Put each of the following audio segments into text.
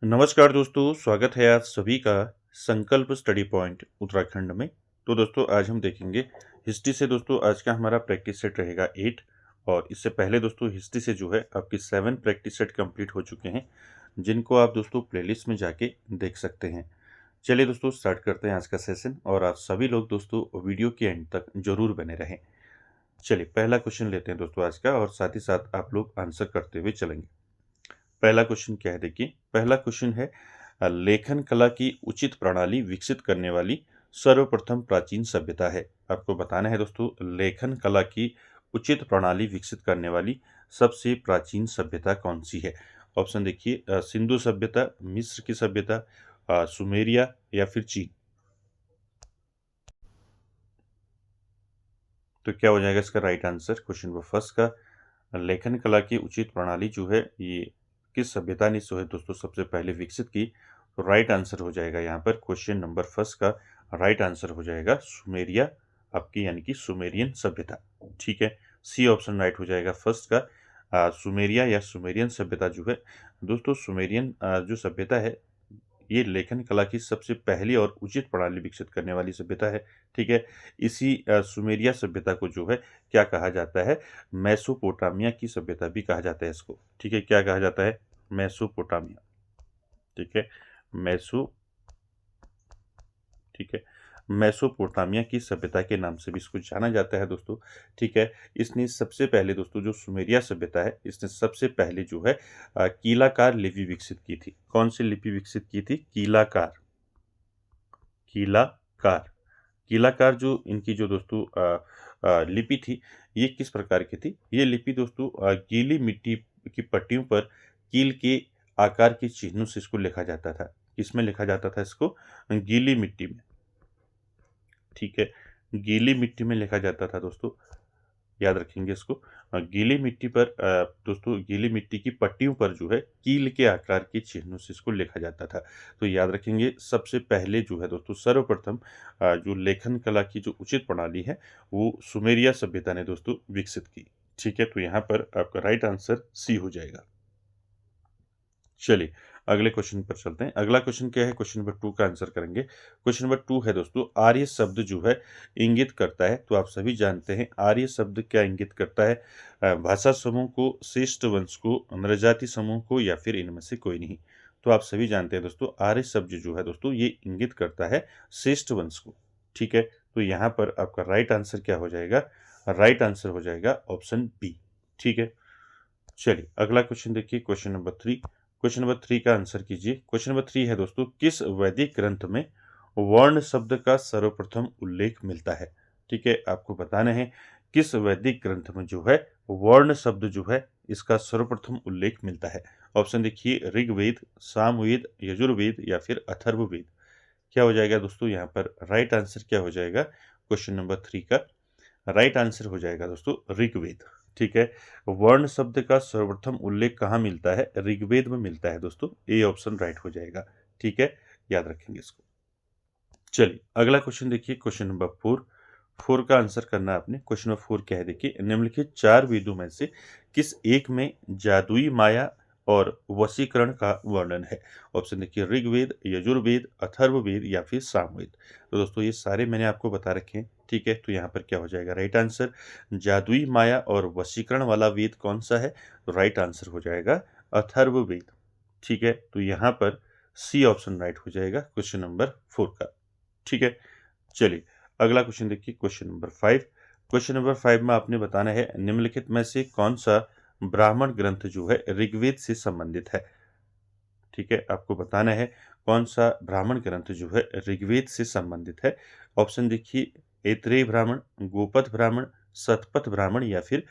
नमस्कार दोस्तों, स्वागत है आप सभी का संकल्प स्टडी पॉइंट उत्तराखंड में। तो दोस्तों आज हम देखेंगे हिस्ट्री से। दोस्तों आज का हमारा प्रैक्टिस सेट रहेगा 8 और इससे पहले दोस्तों हिस्ट्री से जो है आपकी 7 प्रैक्टिस सेट कंप्लीट हो चुके हैं, जिनको आप दोस्तों प्लेलिस्ट में जाके देख सकते हैं। चलिए दोस्तों स्टार्ट करते हैं आज का सेशन और आप सभी लोग दोस्तों वीडियो के एंड तक जरूर बने रहें। चलिए पहला क्वेश्चन लेते हैं दोस्तों आज का और साथ ही साथ आप लोग आंसर करते हुए चलेंगे। पहला क्वेश्चन क्या है, देखिए पहला क्वेश्चन है लेखन कला की उचित प्रणाली विकसित करने वाली सर्वप्रथम प्राचीन सभ्यता है। आपको बताना है दोस्तों लेखन कला की उचित प्रणाली विकसित करने वाली सबसे प्राचीन सभ्यता कौन सी है। ऑप्शन देखिए सिंधु सभ्यता, मिस्र की सभ्यता, सुमेरिया या फिर चीन। तो क्या हो जाएगा इसका right answer. Question number first का लेखन कला की उचित प्रणाली जो है ये किस सभ्यता ने जो है दोस्तों सबसे पहले विकसित की। तो राइट आंसर हो जाएगा यहाँ पर क्वेश्चन नंबर फर्स्ट का राइट आंसर हो जाएगा सुमेरिया, आपकी यानी कि सुमेरियन सभ्यता। ठीक है, सी ऑप्शन राइट हो जाएगा फर्स्ट का सुमेरिया या सुमेरियन सभ्यता जो है दोस्तों। सुमेरियन जो सभ्यता है ये लेखन कला की सबसे पहली और उचित प्रणाली विकसित करने वाली सभ्यता है। ठीक है, इसी सुमेरिया सभ्यता को जो है क्या कहा जाता है, मेसोपोटामिया की सभ्यता भी कहा जाता है इसको। ठीक है, क्या कहा जाता है, मेसोपोटामिया। ठीक है, मेसो ठीक है, मेसोपोटामिया की सभ्यता के नाम से भी इसको जाना जाता है दोस्तों। ठीक है, इसने सबसे पहले दोस्तों जो सुमेरिया सभ्यता है इसने सबसे पहले जो है कीलाकार लिपि विकसित की थी। कौन सी लिपि विकसित की थी, कीलाकार। कीलाकार कीलाकार जो इनकी जो दोस्तों लिपि थी ये किस प्रकार की थी। ये लिपि दोस्तों गीली मिट्टी की पट्टियों पर कील के आकार के चिन्हों से इसको लिखा जाता था। किसमें लिखा जाता था इसको, गीली मिट्टी में। ठीक है, गीली मिट्टी में लिखा जाता था दोस्तों, याद रखेंगे इसको। गीली मिट्टी पर दोस्तों गीली मिट्टी की पट्टियों पर जो है कील के आकार के चिन्हों से इसको लिखा जाता था। तो याद रखेंगे सबसे पहले जो है दोस्तों सर्वप्रथम जो लेखन कला की जो उचित प्रणाली है वो सुमेरिया सभ्यता ने दोस्तों विकसित की। ठीक है, तो यहाँ पर आपका राइट आंसर सी हो जाएगा। चलिए अगले क्वेश्चन पर चलते हैं। अगला क्वेश्चन क्या है, क्वेश्चन नंबर 2 का आंसर करेंगे। क्वेश्चन नंबर 2 है दोस्तों आर्य शब्द जो है इंगित करता है। तो आप सभी जानते हैं आर्य शब्द क्या इंगित करता है, भाषा समूह को, श्रेष्ठ वंश को, नरजाति समूह को या फिर इनमें से कोई नहीं। तो आप सभी जानते हैं दोस्तों आर्य शब्द जो है दोस्तों ये इंगित करता है श्रेष्ठ वंश को। ठीक है, तो यहाँ पर आपका राइट आंसर क्या हो जाएगा, राइट आंसर हो जाएगा ऑप्शन बी। ठीक है, चलिए अगला क्वेश्चन देखिए, क्वेश्चन नंबर 3। क्वेश्चन नंबर 3 का आंसर कीजिए। क्वेश्चन नंबर 3 है दोस्तों किस वैदिक ग्रंथ में वर्ण शब्द का सर्वप्रथम उल्लेख मिलता है। ठीक है, आपको बताना है किस वैदिक ग्रंथ में जो है वर्ण शब्द जो है इसका सर्वप्रथम उल्लेख मिलता है। ऑप्शन देखिए ऋग्वेद, सामवेद, यजुर्वेद या फिर अथर्ववेद। क्या हो जाएगा दोस्तों यहाँ पर राइट आंसर क्या हो जाएगा, क्वेश्चन नंबर 3 का राइट आंसर हो जाएगा दोस्तों ऋग्वेद। ठीक है, वर्ण शब्द का सर्वप्रथम उल्लेख कहाँ मिलता है, ऋग्वेद में मिलता है दोस्तों। ए ऑप्शन राइट हो जाएगा। ठीक है, याद रखेंगे इसको। चलिए अगला क्वेश्चन देखिए, क्वेश्चन नंबर 4 का आंसर करना है आपने। क्वेश्चन नंबर 4 क्या है देखिए, निम्नलिखित 4 वेदों में से किस एक में जादुई माया और वशीकरण का वर्णन है। ऑप्शन देखिए ऋग्वेद, यजुर्वेद, अथर्ववेद या फिर सामवेद। तो दोस्तों ये सारे मैंने आपको बता रखे हैं। ठीक है, तो यहाँ पर क्या हो जाएगा राइट आंसर, जादुई माया और वशीकरण वाला वेद कौन सा है, तो राइट आंसर हो जाएगा अथर्ववेद। ठीक है, तो यहाँ पर सी ऑप्शन राइट हो जाएगा क्वेश्चन नंबर 4 का। ठीक है, चलिए अगला क्वेश्चन देखिए, क्वेश्चन नंबर 5। क्वेश्चन नंबर 5 में आपने बताना है निम्नलिखित में से कौन सा ब्राह्मण ग्रंथ जो है ऋग्वेद से संबंधित है। ठीक है, आपको बताना है कौन सा ब्राह्मण ग्रंथ जो है ऋग्वेद से संबंधित है। ऑप्शन देखिए ऐत्रेय ब्राह्मण, गोपथ ब्राह्मण, शतपथ ब्राह्मण या फिर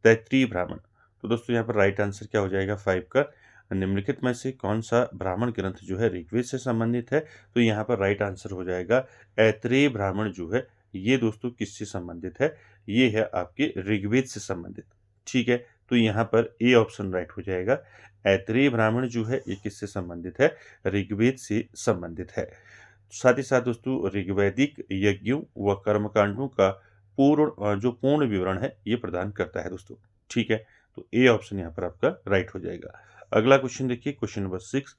तैत्रीय ब्राह्मण। तो दोस्तों यहाँ पर राइट आंसर क्या हो जाएगा 5 का, निम्नलिखित में से कौन सा ब्राह्मण ग्रंथ जो है ऋग्वेद से संबंधित है। तो यहाँ पर राइट आंसर हो जाएगा ऐत्रेय ब्राह्मण जो है ये दोस्तों किससे संबंधित है, ये है आपके ऋग्वेद से संबंधित। ठीक है, तो यहाँ पर ए ऑप्शन राइट हो जाएगा, ऐत्रेय ब्राह्मण जो है ये किससे संबंधित है, ऋग्वेद से संबंधित है। साथ ही साथ दोस्तों ऋग्वैदिक यज्ञों व कर्मकांडों का जो पूर्ण विवरण है ये प्रदान करता है दोस्तों। ठीक है, तो ए ऑप्शन यहाँ पर आपका राइट हो जाएगा। अगला क्वेश्चन देखिए, क्वेश्चन नंबर 6।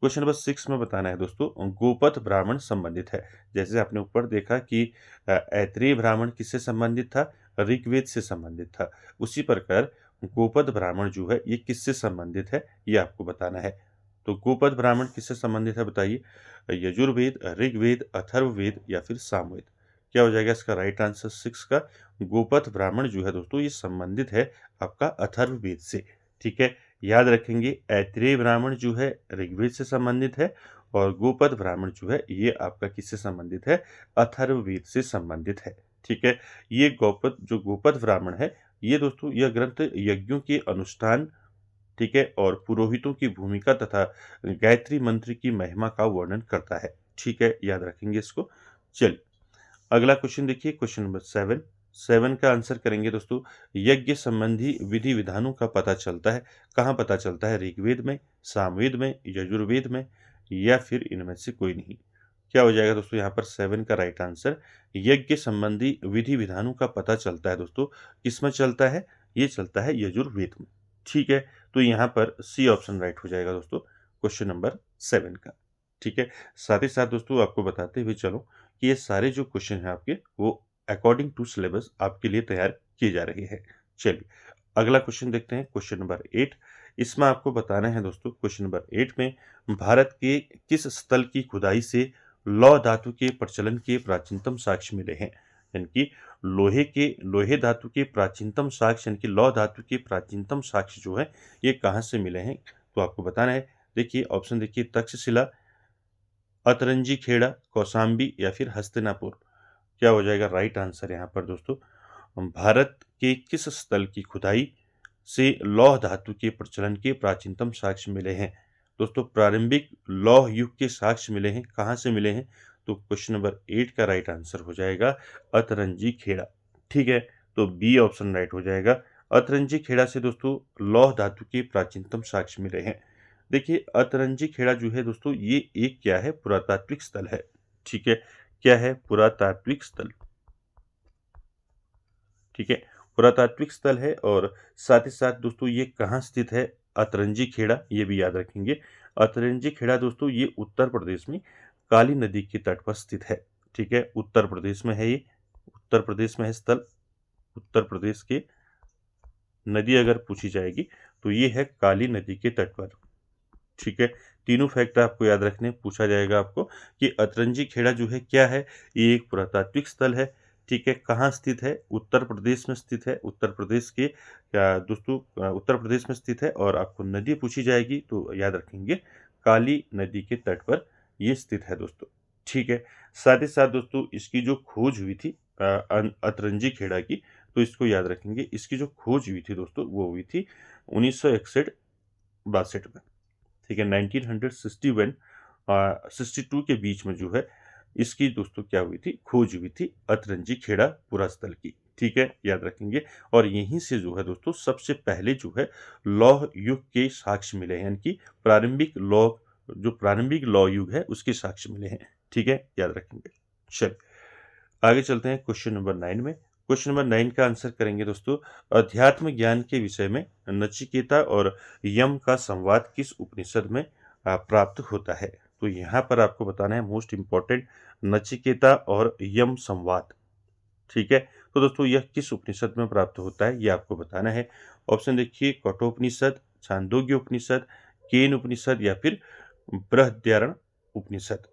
क्वेश्चन नंबर 6 में बताना है दोस्तों गोपथ ब्राह्मण संबंधित है। जैसे आपने ऊपर देखा कि ऐत्रेय ब्राह्मण किससे संबंधित था? ऋग्वेद से संबंधित था। उसी प्रकार गोपथ ब्राह्मण जो है ये किससे संबंधित है, ये आपको बताना है। तो गोपथ ब्राह्मण किससे संबंधित है बताइए? यजुर्वेद, ऋग्वेद, अथर्ववेद या फिर सामवेद? क्या हो जाएगा इसका राइट आंसर 6 का? गोपथ ब्राह्मण जो है दोस्तों ये संबंधित है आपका अथर्ववेद से। ठीक है, याद रखेंगे ऐत्रेय ब्राह्मण जो है ऋग्वेद से संबंधित है और गोपथ ब्राह्मण जो है ये आपका किससे संबंधित है? अथर्ववेद से संबंधित है। ठीक है, ये गोपथ ब्राह्मण है, ये दोस्तों यह ग्रंथ यज्ञों के अनुष्ठान, ठीक है, और पुरोहितों की भूमिका तथा गायत्री मंत्र की महिमा का वर्णन करता है। ठीक है, याद रखेंगे इसको। चलिए अगला क्वेश्चन देखिए, क्वेश्चन नंबर 7 का आंसर करेंगे दोस्तों। यज्ञ संबंधी विधि विधानों का पता चलता है, कहाँ पता चलता है? ऋग्वेद में, सामवेद में, यजुर्वेद में या फिर इनमें से कोई नहीं? क्या हो जाएगा दोस्तों यहाँ पर 7 का राइट आंसर? यज्ञ संबंधी विधि विधानों का पता चलता है दोस्तों किसमें चलता है? ये चलता है यजुर्वेद में। ठीक है, तो यहाँ पर सी ऑप्शन राइट हो जाएगा दोस्तों क्वेश्चन नंबर 7 का। ठीक है, साथ ही साथ दोस्तों आपको बताते हुए चलो कि ये सारे जो क्वेश्चन हैं आपके वो अकॉर्डिंग टू सिलेबस आपके लिए तैयार किए जा रहे हैं। चलिए अगला क्वेश्चन देखते हैं, क्वेश्चन नंबर 8। इसमें आपको बताना है दोस्तों क्वेश्चन नंबर 8 में भारत के किस स्थल की खुदाई से लौह धातु के प्रचलन के प्राचीनतम साक्ष्य मिले हैं? यानी कि लोहे धातु के प्राचीनतम साक्ष्य यानी कि लौह धातु के प्राचीनतम साक्ष्य जो है ये कहाँ से मिले हैं? तो आपको बताना है। देखिए ऑप्शन देखिए, तक्षशिला, अतरंजी खेड़ा, कौसाम्बी या फिर हस्तिनापुर? क्या हो जाएगा राइट आंसर यहाँ पर दोस्तों? भारत के किस स्थल की खुदाई से लौह धातु के प्रचलन के प्राचीनतम साक्ष्य मिले हैं? दोस्तों प्रारंभिक लौह युग के साक्ष्य मिले हैं, कहाँ से मिले हैं? तो क्वेश्चन नंबर 8 का राइट आंसर हो जाएगा अतरंजी खेड़ा। ठीक है, तो बी ऑप्शन राइट हो जाएगा। अतरंजी खेड़ा से दोस्तों लौह धातु के प्राचीनतम साक्ष्य मिले हैं। देखिए अतरंजी खेड़ा जो है दोस्तों ये एक क्या है? पुरातात्विक स्थल है। ठीक है, क्या है? पुरातात्विक स्थल। ठीक है, पुरातात्विक स्थल है और साथ ही साथ दोस्तों ये कहाँ स्थित है? अतरंजी खेड़ा, ये भी याद रखेंगे। अतरंजी खेड़ा दोस्तों ये उत्तर प्रदेश में काली नदी के तट पर स्थित है। ठीक है, उत्तर प्रदेश में है ये, उत्तर प्रदेश में है स्थल। उत्तर प्रदेश की नदी अगर पूछी जाएगी तो ये है काली नदी के तट पर। ठीक है, तीनों फैक्ट आपको याद रखने, पूछा जाएगा आपको कि अतरंजी खेड़ा जो है क्या है? ये एक पुरातात्विक स्थल है। ठीक है, कहाँ स्थित है? उत्तर प्रदेश में स्थित है। उत्तर प्रदेश के दोस्तों उत्तर प्रदेश में स्थित है और आपको नदी पूछी जाएगी तो याद रखेंगे काली नदी के तट पर ये स्थित है दोस्तों। ठीक है, साथ ही साथ दोस्तों इसकी जो खोज हुई थी अतरंजी खेड़ा की, तो इसको याद रखेंगे। इसकी जो खोज हुई थी दोस्तों वो हुई थी 1961-62 में। ठीक है, 1961 62 के बीच में जो है इसकी दोस्तों क्या हुई थी? खोज हुई थी अतरंजी खेड़ा पुरास्थल की। ठीक है, याद रखेंगे। और यहीं से जो है दोस्तों सबसे पहले जो है लौह युग के साक्ष्य मिले हैं, यानी कि प्रारंभिक लौह युग है उसके साक्ष्य मिले हैं। ठीक है, याद रखेंगे। चलिए आगे चलते हैं क्वेश्चन नंबर 9 में। क्वेश्चन नंबर 9 का आंसर करेंगे दोस्तों, अध्यात्म ज्ञान के विषय में नचिकेता और यम का संवाद किस उपनिषद में प्राप्त होता है? तो यहाँ पर आपको बताना है मोस्ट इंपॉर्टेंट, नचिकेता और यम संवाद। ठीक है, तो दोस्तों यह किस उपनिषद में प्राप्त होता है ये आपको बताना है। ऑप्शन देखिए, कठोपनिषद, छांदोग्य उपनिषद, केन उपनिषद या फिर बृहद्यारण उपनिषद?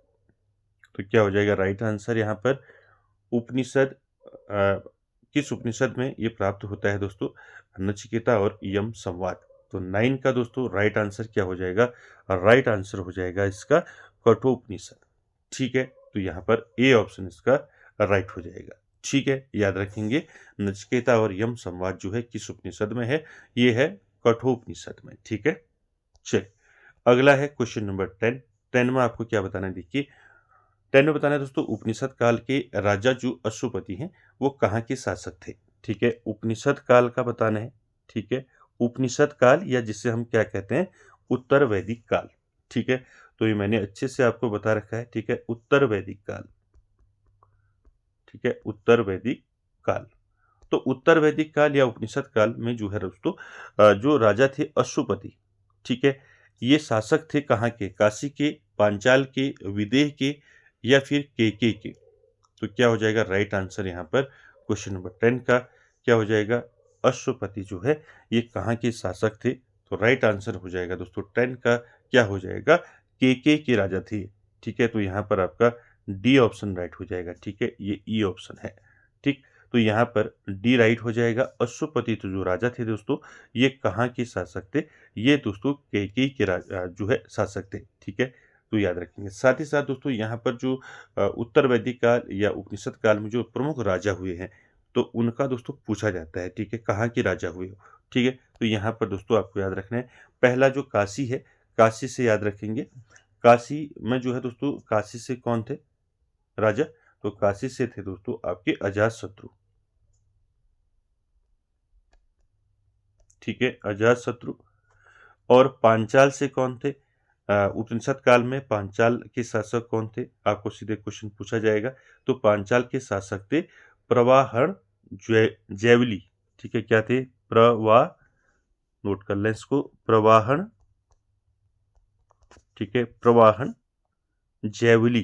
तो क्या हो जाएगा राइट आंसर यहाँ पर? उपनिषद किस उपनिषद में ये प्राप्त होता है दोस्तों? नचिकेता और यम संवाद। तो 9 का दोस्तों राइट आंसर क्या हो जाएगा? राइट आंसर हो जाएगा इसका कठोपनिषद। ठीक है, तो यहाँ पर ए ऑप्शन इसका राइट हो जाएगा। ठीक है, याद रखेंगे नचिकेता और यम संवाद जो है किस उपनिषद में है? ये है कठोपनिषद में। ठीक है, चलिए अगला है क्वेश्चन नंबर 10। 10 में आपको क्या बताना है देखिए, 10 में बताना है दोस्तों उपनिषद काल के राजा जो अश्वपति हैं वो कहाँ के शासक थे? ठीक है, उपनिषद काल का बताना है। ठीक है, उपनिषद काल या जिसे हम क्या कहते हैं? उत्तर वैदिक काल। ठीक है, तो ये मैंने अच्छे से आपको बता रखा है। ठीक है, उत्तर वैदिक काल। ठीक है, उत्तर वैदिक काल। तो उत्तर वैदिक काल या उपनिषद काल में जो है दोस्तों जो राजा थे अश्वपति, ठीक है, ये शासक थे कहाँ के? काशी के, पांचाल के, विदेह के या फिर केके के? तो क्या हो जाएगा राइट आंसर यहाँ पर क्वेश्चन नंबर 10 का क्या हो जाएगा? अश्वपति जो है ये कहाँ के शासक थे? तो राइट आंसर हो जाएगा दोस्तों 10 का क्या हो जाएगा? केके के राजा थे। ठीक है, तो यहाँ पर आपका डी ऑप्शन राइट हो जाएगा। ठीक है, ये ई ऑप्शन है। ठीक, तो यहाँ पर डी राइट हो जाएगा। अश्वपति तो जो राजा थे दोस्तों ये कहाँ के शासक थे? ये दोस्तों केके के राजा जो है शासक थे। ठीक है, तो याद रखेंगे। साथ ही साथ दोस्तों यहाँ पर जो उत्तर वैदिक काल या उपनिषद काल में जो प्रमुख राजा हुए हैं तो उनका दोस्तों पूछा जाता है। ठीक है, कहाँ के राजा हुए हो? ठीक है, तो यहाँ पर दोस्तों आपको याद रखना है पहला जो काशी है, काशी से याद रखेंगे। काशी में जो है दोस्तों काशी से कौन थे राजा? तो काशी से थे दोस्तों आपके अजातशत्रु। ठीक है, अजातशत्रु। और पांचाल से कौन थे? उपनिषद काल में पांचाल के शासक कौन थे? आपको सीधे क्वेश्चन पूछा जाएगा। तो पांचाल के शासक थे प्रवाहन जैवली। ठीक है, क्या थे? नोट कर लें इसको, प्रवाहन। ठीक है, प्रवाहन जैवली।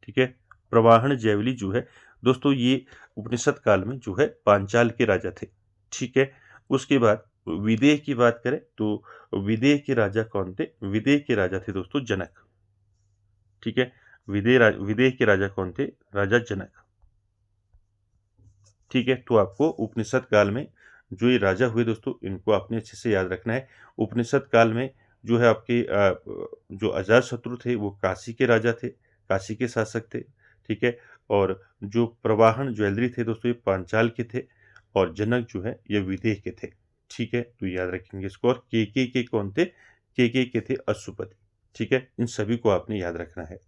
ठीक है, प्रवाहन जैवली जो है दोस्तों ये उपनिषद काल में जो है पांचाल के राजा थे। ठीक है, उसके बाद विदेह की बात करें तो विदेह के राजा कौन थे? विदेह के राजा थे दोस्तों जनक। ठीक है, विदेह के राजा कौन थे? राजा जनक। ठीक है, तो आपको उपनिषद काल में जो ये राजा हुए दोस्तों इनको आपने अच्छे से याद रखना है। उपनिषद काल में जो है आपके जो अजातशत्रु थे वो काशी के राजा थे, काशी के शासक थे। ठीक है, और जो प्रवाहन ज्वेलरी थे दोस्तों ये पांचाल के थे और जनक जो है ये विदेह के थे। ठीक है, तो याद रखेंगे इसको। और के कौन थे? के थे अश्वपति। ठीक है, इन सभी को आपने याद रखना है।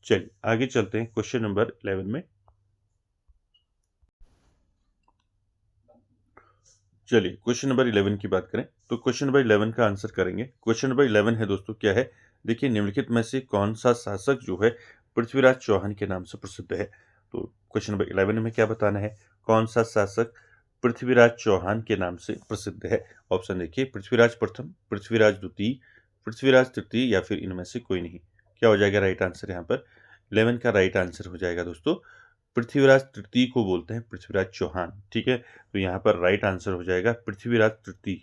चलिए आगे चलते हैं क्वेश्चन नंबर 11 में। चलिए क्वेश्चन नंबर 11 की बात करें तो क्वेश्चन नंबर 11 का आंसर करेंगे। क्वेश्चन नंबर 11 है दोस्तों क्या है? देखिए निम्नलिखित में से कौन सा शासक जो है पृथ्वीराज चौहान के नाम से प्रसिद्ध है? तो क्वेश्चन नंबर 11 में क्या बताना है? कौन सा शासक पृथ्वीराज चौहान के नाम से प्रसिद्ध है? ऑप्शन देखिए, पृथ्वीराज प्रथम, पृथ्वीराज द्वितीय, पृथ्वीराज तृतीय या फिर इनमें से कोई नहीं। क्या हो जाएगा राइट आंसर? यहाँ पर 11 का राइट आंसर हो जाएगा दोस्तों पृथ्वीराज तृतीय को बोलते हैं पृथ्वीराज चौहान। ठीक है, तो यहाँ पर राइट आंसर हो जाएगा पृथ्वीराज तृतीय।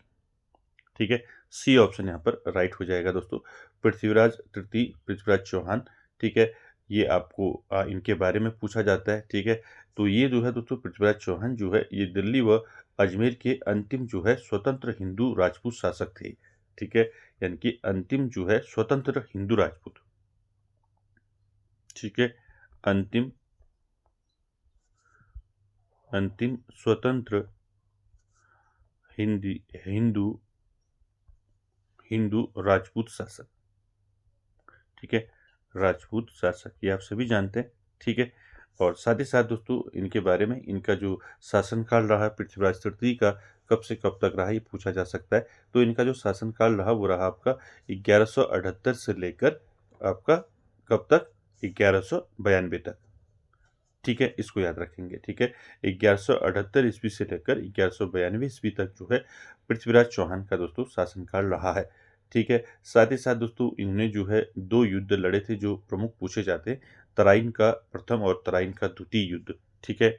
ठीक है, सी ऑप्शन यहाँ पर राइट हो जाएगा दोस्तों, पृथ्वीराज तृतीय, पृथ्वीराज चौहान। ठीक है, ये आपको इनके बारे में पूछा जाता है। ठीक है, तो ये जो है दोस्तों पृथ्वीराज चौहान जो है ये दिल्ली व अजमेर के अंतिम जो है स्वतंत्र हिंदू राजपूत शासक थे। ठीक है, यानी कि अंतिम जो है स्वतंत्र हिंदू राजपूत। ठीक है, अंतिम स्वतंत्र हिंदू हिंदू राजपूत शासक। ठीक है, राजपूत शासक ये आप सभी जानते हैं। ठीक है, और साथ ही साथ दोस्तों इनके बारे में इनका जो शासनकाल रहा पृथ्वीराज तृतीय का कब से कब तक रहा ये पूछा जा सकता है। तो इनका जो शासनकाल रहा वो रहा आपका 1178 से लेकर आपका कब तक? 1192 तक। ठीक है, इसको याद रखेंगे। ठीक है, 1178 ईस्वी से लेकर 1192 ईस्वी तक जो है पृथ्वीराज चौहान का दोस्तों शासनकाल रहा है। ठीक है, साथ ही साथ दोस्तों इन्होंने जो है 2 युद्ध लड़े थे जो प्रमुख पूछे जाते हैं, तराइन का प्रथम और तराइन का द्वितीय युद्ध। ठीक है,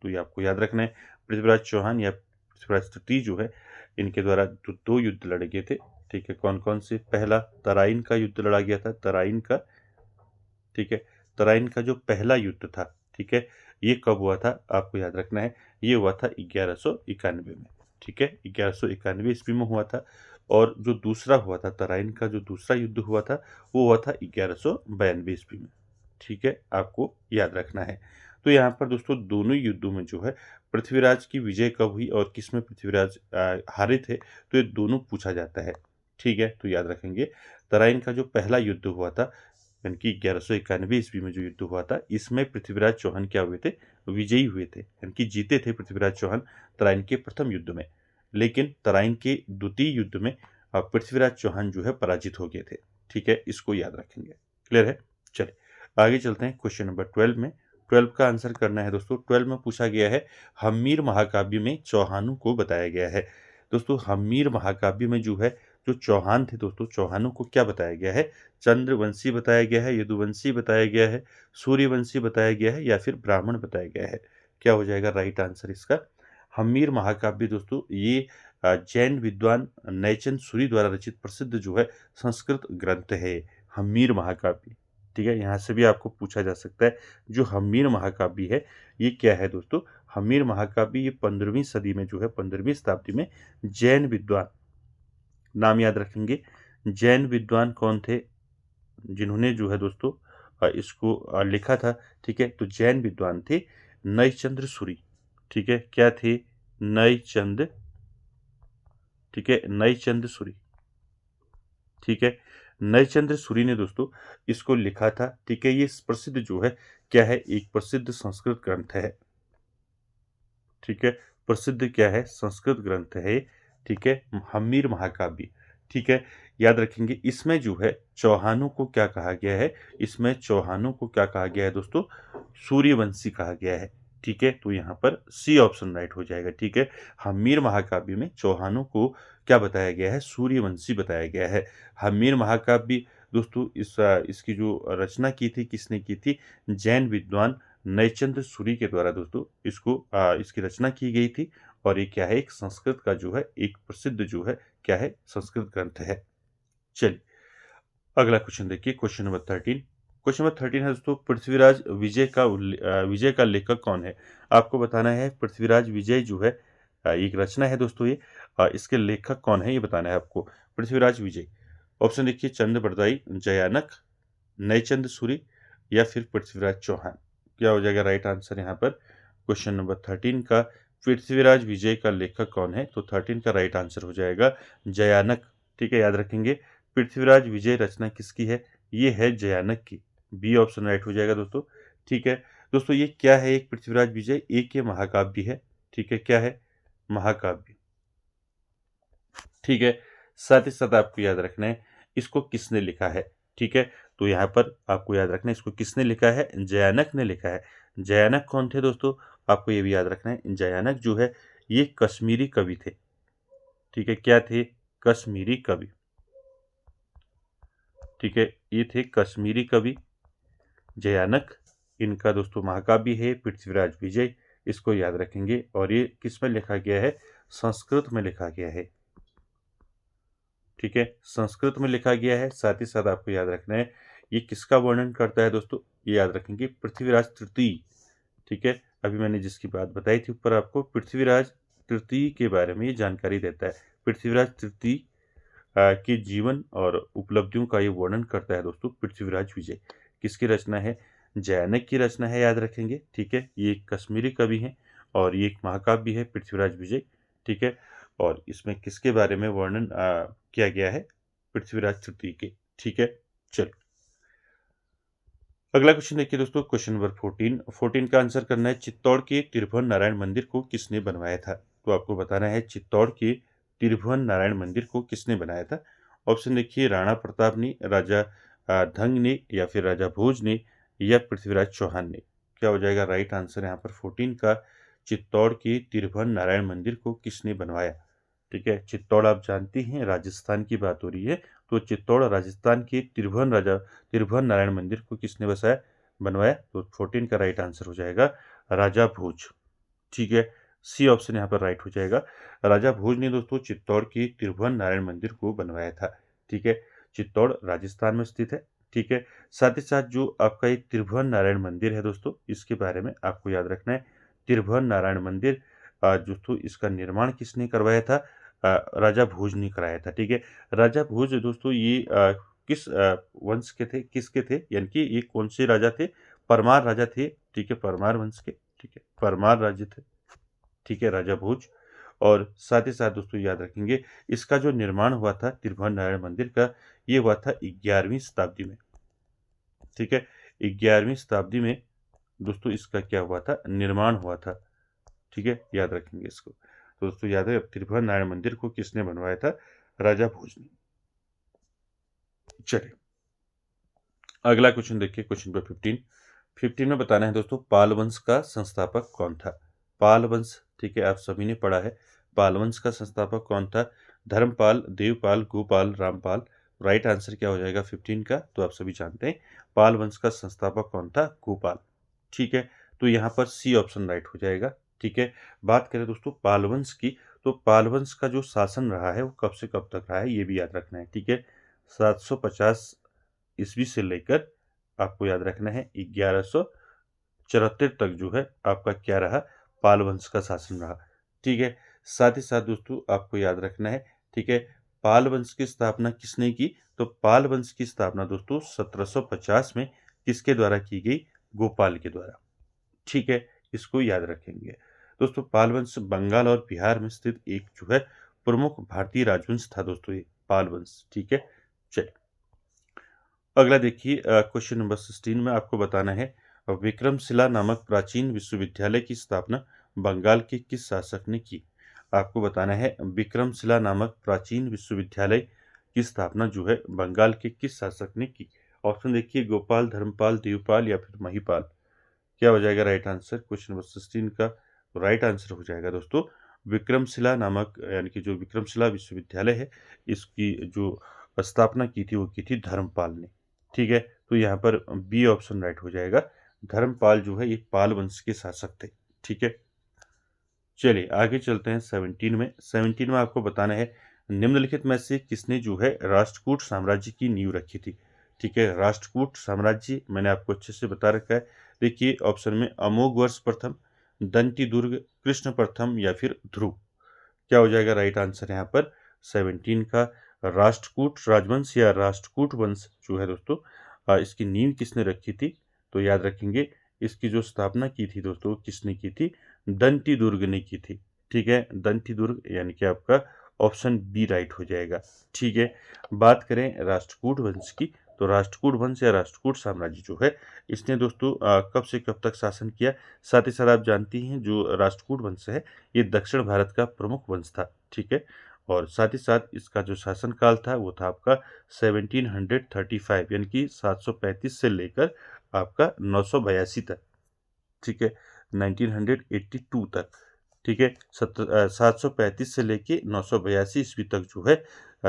तो ये आपको याद रखना है। पृथ्वीराज चौहान या पृथ्वीराज तृतीय जो है इनके द्वारा 2 युद्ध लड़े गए थे। ठीक है, कौन कौन से? पहला तराइन का युद्ध लड़ा गया था, तराइन का। ठीक है, तराइन का जो पहला युद्ध था, ठीक है, ये कब हुआ था? आपको याद रखना है, ये हुआ था 1191 में। ठीक है, 1191 ईस्वी में हुआ था। और जो दूसरा हुआ था तराइन का जो दूसरा युद्ध हुआ था वो हुआ था 1192 ईस्वी में। ठीक है, आपको याद रखना है। तो यहाँ पर दोस्तों दोनों युद्धों में जो है पृथ्वीराज की विजय कब हुई और किसमें पृथ्वीराज हारे थे, तो ये दोनों पूछा जाता है। ठीक है, तो याद रखेंगे तराइन का जो पहला युद्ध हुआ था यानी कि 1191 ईस्वी में जो युद्ध हुआ था इसमें पृथ्वीराज चौहान क्या हुए थे? विजयी हुए थे, यानी कि जीते थे पृथ्वीराज चौहान तराइन के प्रथम युद्ध में। लेकिन तराइन के द्वितीय युद्ध में पृथ्वीराज चौहान जो है पराजित हो गए थे। ठीक है, इसको याद रखेंगे। क्लियर है? चलिए आगे चलते हैं क्वेश्चन नंबर 12 में। 12 का आंसर करना है दोस्तों। 12 में पूछा गया है हम्मीर महाकाव्य में चौहानों को बताया गया है। दोस्तों हम्मीर महाकाव्य में जो है जो चौहान थे दोस्तों, चौहानों को क्या बताया गया है? चंद्रवंशी बताया गया है, यदुवंशी बताया गया है, सूर्यवंशी बताया गया है या फिर ब्राह्मण बताया गया है? क्या हो जाएगा राइट आंसर इसका? हम्मीर महाकाव्य दोस्तों ये जैन विद्वान नैचन सूरि द्वारा रचित प्रसिद्ध जो है संस्कृत ग्रंथ है, हम्मीर महाकाव्य। ठीक है, यहाँ से भी आपको पूछा जा सकता है जो हम्मीर महाकाव्य है ये क्या है दोस्तों? हम्मीर महाकाव्य ये 15वीं सदी में जो है 15वीं शताब्दी में जैन विद्वान, नाम याद रखेंगे, जैन विद्वान कौन थे जिन्होंने जो है दोस्तों इसको लिखा था? ठीक है, तो जैन विद्वान थे नयचंद्र सूरि। ठीक है, क्या थे? नयचंद, ठीक है, नयचंद सूरि। ठीक है, नयचंद्र सूरि ने दोस्तों इसको लिखा था। ठीक है, ये प्रसिद्ध जो है क्या है? एक प्रसिद्ध संस्कृत ग्रंथ है। ठीक है, प्रसिद्ध क्या है? संस्कृत ग्रंथ है। ठीक है, हम्मीर महाकाव्य। ठीक है, याद रखेंगे इसमें जो है चौहानों को क्या कहा गया है? इसमें चौहानों को क्या कहा गया है दोस्तों? सूर्यवंशी कहा गया है। ठीक है, तो यहाँ पर सी ऑप्शन राइट हो जाएगा। ठीक है, हम्मीर महाकाव्य में चौहानों को क्या बताया गया है? सूर्यवंशी बताया गया है। हम्मीर महाकाव्य दोस्तों इसकी जो रचना की थी किसने की थी? जैन विद्वान नयचंद्र सूरि के द्वारा दोस्तों इसकी रचना की गई थी और ये क्या है? एक संस्कृत का जो है एक प्रसिद्ध जो है क्या है? संस्कृत ग्रंथ है। चलिए अगला क्वेश्चन देखिए, क्वेश्चन नंबर 13। क्वेश्चन नंबर 13 है दोस्तों, पृथ्वीराज विजय का लेखक कौन है? आपको बताना है पृथ्वीराज विजय जो है एक रचना है दोस्तों ये, इसके लेखक कौन है ये बताना है आपको। पृथ्वीराज विजय, ऑप्शन देखिए, चंद बरदाई, जयानक, नयचंद सूरि या फिर पृथ्वीराज चौहान। क्या हो जाएगा राइट आंसर यहाँ पर? क्वेश्चन नंबर 13 का पृथ्वीराज विजय का लेखक कौन है? तो 13 का राइट आंसर हो जाएगा जयानक। ठीक है, याद रखेंगे पृथ्वीराज विजय रचना किसकी है? ये है जयानक की। बी ऑप्शन राइट हो जाएगा दोस्तों। ठीक है दोस्तों, ये क्या है? एक पृथ्वीराज विजय एक ये महाकाव्य है। ठीक है, क्या है? महाकाव्य। ठीक है, साथ ही साथ आपको याद रखना है इसको किसने लिखा है। ठीक है, तो यहाँ पर आपको याद रखना है इसको किसने लिखा है? जयानक ने लिखा है। जयानक कौन थे दोस्तों? आपको ये भी याद रखना है जयानक जो है ये कश्मीरी कवि थे। ठीक है, क्या थे? कश्मीरी कवि। ठीक है, ये थे कश्मीरी कवि जयानक। इनका दोस्तों महाकाव्य है पृथ्वीराज विजय, इसको याद रखेंगे। और ये किस में लिखा गया है? संस्कृत में लिखा गया है। ठीक है, संस्कृत में लिखा गया है। साथ ही साथ आपको याद रखना है ये किसका वर्णन करता है दोस्तों? ये याद रखेंगे पृथ्वीराज तृतीय। ठीक है, अभी मैंने जिसकी बात बताई थी ऊपर आपको, पृथ्वीराज तृतीय के बारे में ये जानकारी देता है। पृथ्वीराज तृतीय के जीवन और उपलब्धियों का ये वर्णन करता है दोस्तों पृथ्वीराज विजय। किसकी रचना है? जयानक की रचना है, याद रखेंगे। ठीक है, ये एक कश्मीरी कवि हैं और ये एक महाकाव्य है पृथ्वीराज विजय। ठीक है, और इसमें किसके बारे में वर्णन किया गया है? पृथ्वीराज तृतीय के। ठीक है, चलो अगला क्वेश्चन देखिए दोस्तों, क्वेश्चन नंबर 14 का आंसर करना है। चित्तौड़ के त्रिभुवन नारायण मंदिर को किसने बनवाया था? तो आपको बताना है चित्तौड़ के त्रिभुवन नारायण मंदिर को किसने बनाया था। ऑप्शन देखिए, राणा प्रताप ने, राजा धंग ने या फिर राजा भोज ने या पृथ्वीराज चौहान ने। क्या हो जाएगा राइट आंसर यहाँ पर 14 का? चित्तौड़ के त्रिभुवन नारायण मंदिर को किसने बनवाया? ठीक है, चित्तौड़ आप जानती हैं राजस्थान की बात हो रही है, तो चित्तौड़ राजस्थान के त्रिभुवन नारायण मंदिर को किसने बनवाया? तो 14 का राइट आंसर हो जाएगा राजा भोज। ठीक है, सी ऑप्शन यहाँ पर राइट हो जाएगा। राजा भोज ने दोस्तों चित्तौड़ के त्रिभुवन नारायण मंदिर को बनवाया था। ठीक है, चित्तौड़ राजस्थान में स्थित है। ठीक है, साथ ही साथ जो आपका ये त्रिभुवन नारायण मंदिर है दोस्तों, इसके बारे में आपको याद रखना है। त्रिभुवन नारायण मंदिर दोस्तों इसका निर्माण किसने करवाया था? राजा भोज ने कराया था। ठीक है, राजा भोज दोस्तों ये किस वंश के थे? किसके थे? यानी कि ये कौन से राजा थे? परमार राजा थे। ठीक है, परमार वंश के। ठीक है, परमार राज्य थे। ठीक है, राजा भोज। और साथ ही साथ दोस्तों याद रखेंगे इसका जो निर्माण हुआ था त्रिभुवन नारायण मंदिर का, ये हुआ था 11वीं शताब्दी में। ठीक है, 11वीं शताब्दी में दोस्तों इसका क्या हुआ था? निर्माण हुआ था। ठीक है, याद रखेंगे इसको। तो दोस्तों याद है त्रिभुवन नारायण मंदिर को किसने बनवाया था? राजा भोज ने। चलिए अगला क्वेश्चन देखिए, क्वेश्चन नंबर 15 में बताना है दोस्तों पाल वंश का संस्थापक कौन था? पाल वंश, ठीक है, आप सभी ने पढ़ा है। पाल वंश का संस्थापक कौन था? धर्मपाल, देवपाल, गोपाल, रामपाल। राइट आंसर क्या हो जाएगा 15 का? तो आप सभी जानते हैं पाल वंश का संस्थापक कौन था? गोपाल। ठीक है, तो यहाँ पर सी ऑप्शन राइट हो जाएगा। ठीक है, बात करें दोस्तों पाल वंश की, तो पाल वंश का जो शासन रहा है वो कब से कब तक रहा है ये भी याद रखना है। ठीक है, 750 ईस्वी से लेकर आपको याद रखना है 1174 तक जो है आपका क्या रहा? पाल वंश का शासन रहा। ठीक है, साथ ही साथ दोस्तों आपको याद रखना है, ठीक है, पाल वंश की स्थापना किसने की? तो पाल वंश की स्थापना दोस्तों 1750 में किसके द्वारा की गई? गोपाल के द्वारा। ठीक है, इसको याद रखेंगे। दोस्तों पाल वंश बंगाल और बिहार में स्थित एक जो है प्रमुख भारतीय राजवंश था दोस्तों ये पाल वंश। ठीक है, चलिए अगला देखिए क्वेश्चन नंबर 16 में आपको बताना है विक्रमशिला नामक प्राचीन विश्वविद्यालय की स्थापना बंगाल के किस शासक ने की? आपको बताना है विक्रमशिला नामक प्राचीन विश्वविद्यालय की स्थापना जो है बंगाल के किस शासक ने की? ऑप्शन देखिए गोपाल, धर्मपाल, देवपाल या फिर महिपाल। क्या हो जाएगा राइट आंसर? क्वेश्चन नंबर 16 का राइट आंसर हो जाएगा दोस्तों विक्रमशिला नामक, यानी कि जो विक्रमशिला विश्वविद्यालय है इसकी जो स्थापना की थी वो की थी धर्मपाल ने। ठीक है, तो यहाँ पर बी ऑप्शन राइट हो जाएगा। धर्मपाल जो है ये पाल वंश के शासक थे। ठीक है, चलिए आगे चलते हैं 17 में। 17 में आपको बताना है निम्नलिखित में से किसने जो है राष्ट्रकूट साम्राज्य की नींव रखी थी? ठीक है, राष्ट्रकूट साम्राज्य मैंने आपको अच्छे से बता रखा है। देखिए ऑप्शन में अमोघवर्ष प्रथम, दंती दुर्ग, कृष्ण प्रथम या फिर ध्रुव। क्या हो जाएगा राइट आंसर यहाँ पर 17 का? राष्ट्रकूट राजवंश या राष्ट्रकूट वंश जो है दोस्तों इसकी नींव किसने रखी थी? तो याद रखेंगे इसकी जो स्थापना की थी दोस्तों किसने की थी? दंती दुर्ग ने की थी। ठीक है, दंती दुर्ग यानी कि आपका ऑप्शन बी राइट हो जाएगा। ठीक है, बात करें राष्ट्रकूट वंश की, तो राष्ट्रकूट वंश या राष्ट्रकूट साम्राज्य जो है इसने दोस्तों कब से कब तक शासन किया? साथ ही साथ आप जानती हैं जो राष्ट्रकूट वंश है ये दक्षिण भारत का प्रमुख वंश था। ठीक है, और साथ ही साथ इसका जो शासनकाल था वो था आपका 1735 यानी कि 735 से लेकर आपका 982 तक। ठीक है, 1982 तक। ठीक है, 735 से लेके 982 ईस्वी तक जो है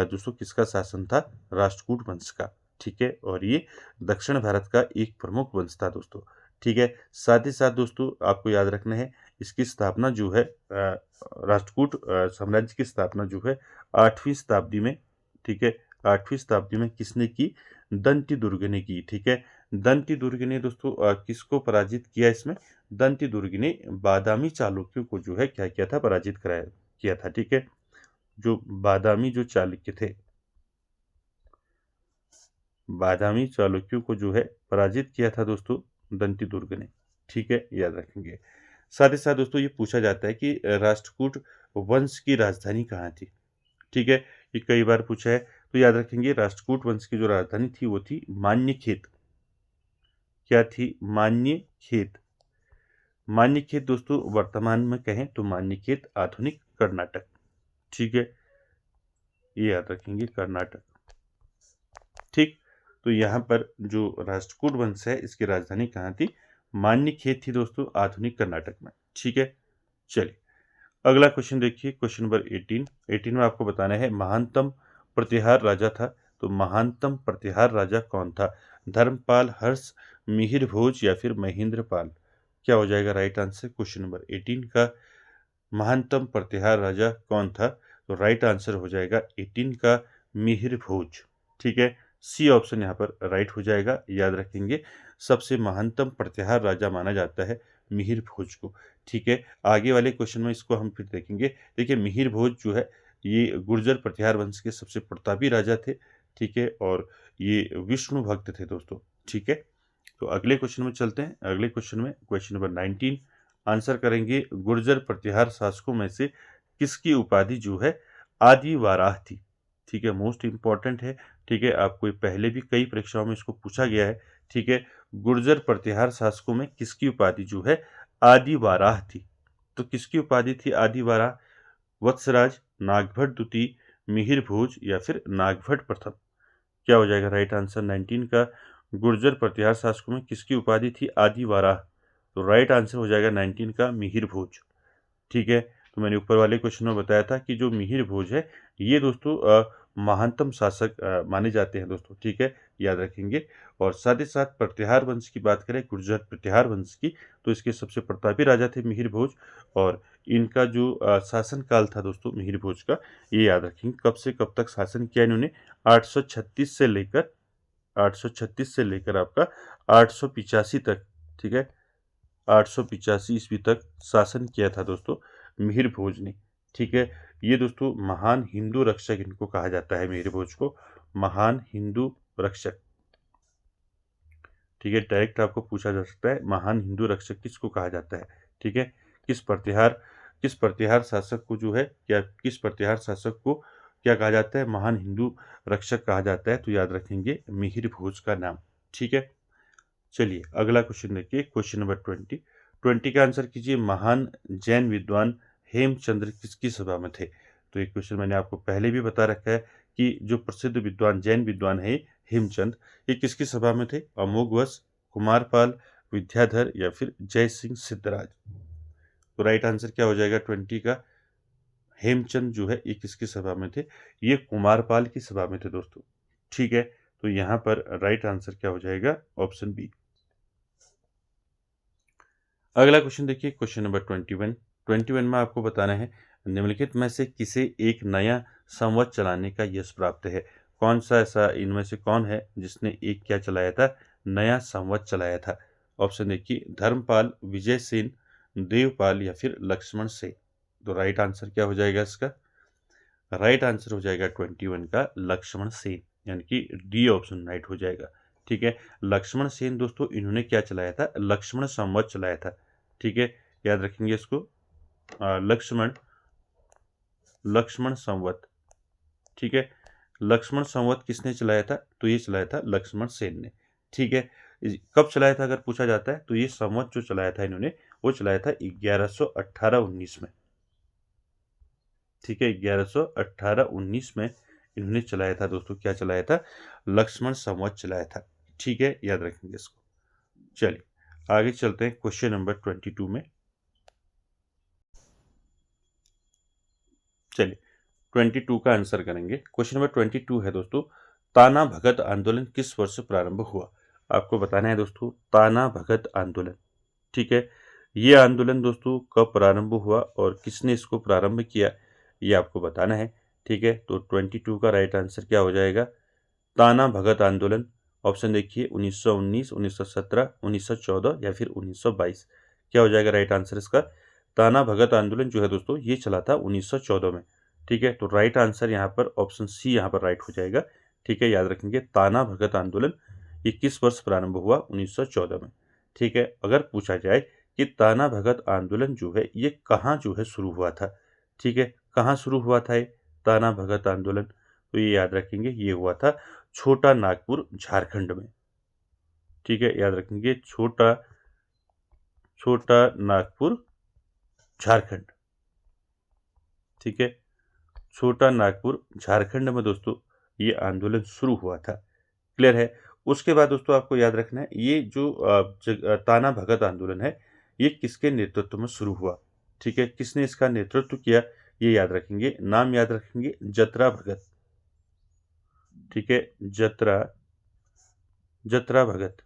दोस्तों किसका शासन था? राष्ट्रकूट वंश का। ठीक है, और ये दक्षिण भारत का एक प्रमुख वंश था दोस्तों। ठीक है, साथ ही साथ दोस्तों आपको याद रखना है इसकी स्थापना जो है राष्ट्रकूट साम्राज्य की स्थापना जो है 8वीं शताब्दी में, ठीक है, 8वीं शताब्दी में किसने की? दंती दुर्ग ने की। ठीक है, दंती दुर्ग ने दोस्तों किसको पराजित किया इसमें? दंती दुर्ग ने बादामी चालुक्यों को जो है क्या किया था? पराजित कराया किया था। ठीक है, जो बादामी जो चालुक्य थे, बादामी चालुक्यों को जो है पराजित किया था दोस्तों दंती दुर्ग ने। ठीक है, याद रखेंगे। साथ ही साथ दोस्तों ये पूछा जाता है कि राष्ट्रकूट वंश की राजधानी कहाँ थी? ठीक है, ये कई बार पूछा है, तो याद रखेंगे राष्ट्रकूट वंश की जो राजधानी थी वो थी मान्यखेत। क्या थी? मान्यखेत। मान्यखेत दोस्तों वर्तमान में कहें तो मान्यखेत आधुनिक कर्नाटक। ठीक है, ये याद रखेंगे कर्नाटक। ठीक, तो यहाँ पर जो राष्ट्रकूट वंश है इसकी राजधानी कहाँ थी? मान्यखेत थी दोस्तों आधुनिक कर्नाटक में। ठीक है, चलिए अगला क्वेश्चन देखिए, क्वेश्चन नंबर 18 में आपको बताना है महानतम प्रतिहार राजा था, तो महानतम प्रतिहार राजा कौन था? धर्मपाल, हर्ष, मिहिर भोज या फिर महेंद्रपाल। क्या हो जाएगा राइट आंसर क्वेश्चन नंबर 18 का? महानतम प्रतिहार राजा कौन था? तो राइट आंसर हो जाएगा 18 का मिहिर भोज। ठीक है, सी ऑप्शन यहाँ पर राइट हो जाएगा। याद रखेंगे सबसे महानतम प्रतिहार राजा माना जाता है मिहिर भोज को। ठीक है, आगे वाले क्वेश्चन में इसको हम फिर देखेंगे। देखिए मिहिर भोज जो है ये गुर्जर प्रतिहार वंश के सबसे प्रतापी राजा थे। ठीक है, और ये विष्णु भक्त थे दोस्तों। ठीक है, तो अगले क्वेश्चन में चलते हैं। अगले क्वेश्चन में क्वेश्चन नंबर 19 आंसर करेंगे गुर्जर प्रतिहार शासकों में से किसकी उपाधि जो है आदि वाराह थी? ठीक है, मोस्ट इंपॉर्टेंट है। ठीक है, आपको ये पहले भी कई परीक्षाओं में इसको पूछा गया है। ठीक है, गुर्जर प्रतिहार शासकों में किसकी उपाधि जो है आदि वाराह थी? तो किसकी उपाधि थी आदि वाराह? वत्सराज, नागभट्ट द्वितीय, मिहिर भोज या फिर नागभट्ट प्रथम। क्या हो जाएगा राइट आंसर 19 का? गुर्जर प्रतिहार शासकों में किसकी उपाधि थी आदि वाराह? तो राइट आंसर हो जाएगा 19 का मिहिर भोज। ठीक है, तो मैंने ऊपर वाले क्वेश्चन में बताया था कि जो मिहिर भोज है ये दोस्तों महानतम शासक माने जाते हैं दोस्तों, ठीक है, याद रखेंगे। और साथ ही साथ प्रतिहार वंश की बात करें, गुर्जर प्रतिहार वंश की, तो इसके सबसे प्रतापी राजा थे मिहिर भोज। और इनका जो शासन काल था दोस्तों मिहिर भोज का, ये याद रखेंगे कब से कब तक शासन किया इन्होंने, 836 से लेकर 836 से लेकर आपका 885 तक, ठीक है, 885 ईस्वी तक शासन किया था दोस्तों मिहिर भोज ने, ठीक है। ये दोस्तों महान हिंदू रक्षक इनको कहा जाता है, मिहिर भोज को महान हिंदू रक्षक, ठीक है। डायरेक्ट आपको पूछा जा सकता है महान हिंदू रक्षक किसको कहा जाता है, ठीक है। किस प्रतिहार शासक को जो है, क्या किस प्रतिहार शासक को क्या कहा जाता है, महान हिंदू रक्षक कहा जाता है, तो याद रखेंगे मिहिर भोज का नाम, ठीक है। चलिए अगला क्वेश्चन देखिए, क्वेश्चन नंबर 20 का आंसर कीजिए। महान जैन विद्वान हेमचंद्र किसकी सभा में थे? तो ये क्वेश्चन मैंने आपको पहले भी बता रखा है कि जो प्रसिद्ध विद्वान जैन विद्वान है हेमचंद, ये किसकी सभा में थे? अमोघवश, कुमारपाल, विद्याधर या फिर जय सिंह सिद्धराज। तो राइट आंसर क्या हो जाएगा 20 का? हेमचंद जो है ये किसकी सभा में थे? ये कुमारपाल की सभा में थे दोस्तों, ठीक है। तो यहाँ पर राइट आंसर क्या हो जाएगा? Option B. अगला क्वेश्चन देखिए, क्वेश्चन नंबर 21 में आपको बताना है निम्नलिखित में से किसे एक नया संवत चलाने का यश प्राप्त है? कौन सा ऐसा इनमें से कौन है जिसने एक क्या चलाया था? नया संवत चलाया था। ऑप्शन देखिए, धर्मपाल, विजय सेन, देवपाल या फिर लक्ष्मण सेन। तो राइट आंसर क्या हो जाएगा इसका? राइट आंसर हो जाएगा 21 का लक्ष्मण सेन, यानी कि डी ऑप्शन राइट हो जाएगा, ठीक है। लक्ष्मण सेन दोस्तों इन्होंने क्या चलाया था? लक्ष्मण संवत चलाया था, ठीक है, याद रखेंगे इसको। लक्ष्मण लक्ष्मण संवत, ठीक है। लक्ष्मण संवत किसने चलाया था? तो ये चलाया था लक्ष्मण सेन ने, ठीक है। कब चलाया था अगर पूछा जाता है, तो ये संवत जो चलाया था इन्होंने, वो चलाया था 1118-19 में, ठीक है। 1118-19 में इन्होंने चलाया था दोस्तों, क्या चलाया था? लक्ष्मण संवत चलाया था, ठीक है, याद रखेंगे इसको। चलिए आगे चलते हैं क्वेश्चन नंबर 22 में। चलिए 22 का आंसर करेंगे। क्वेश्चन नंबर 22 है दोस्तों, ताना भगत आंदोलन किस वर्ष प्रारंभ हुआ? आपको बताना है दोस्तों ताना भगत आंदोलन, ठीक है। ये आंदोलन दोस्तों कब प्रारंभ हुआ और किसने इसको प्रारंभ किया, ये आपको बताना है, ठीक है। तो 22 का राइट आंसर क्या हो जाएगा? ताना भगत आंदोलन। ऑप्शन देखिए 1919, 1917, 1914 या फिर 1922। क्या हो जाएगा राइट आंसर इसका? ताना भगत आंदोलन जो है दोस्तों ये चला था 1914 में, ठीक है। तो राइट आंसर यहाँ पर ऑप्शन सी यहाँ पर राइट हो जाएगा, ठीक है, याद रखेंगे। ताना भगत आंदोलन ये किस वर्ष प्रारंभ हुआ? 1914 में, ठीक है। अगर पूछा जाए कि ताना भगत आंदोलन जो है ये कहाँ जो है शुरू हुआ था, ठीक है, कहाँ शुरू हुआ था ये ताना भगत आंदोलन? तो ये याद रखेंगे ये हुआ था छोटा नागपुर झारखंड में, ठीक है, याद रखेंगे छोटा नागपुर झारखंड, ठीक है। छोटा नागपुर झारखंड में दोस्तों ये आंदोलन शुरू हुआ था, क्लियर है। उसके बाद दोस्तों आपको याद रखना है ये जो ताना भगत आंदोलन है ये किसके नेतृत्व में शुरू हुआ, ठीक है, किसने इसका नेतृत्व किया, ये याद रखेंगे। नाम याद रखेंगे जतरा भगत, ठीक है, जतरा भगत,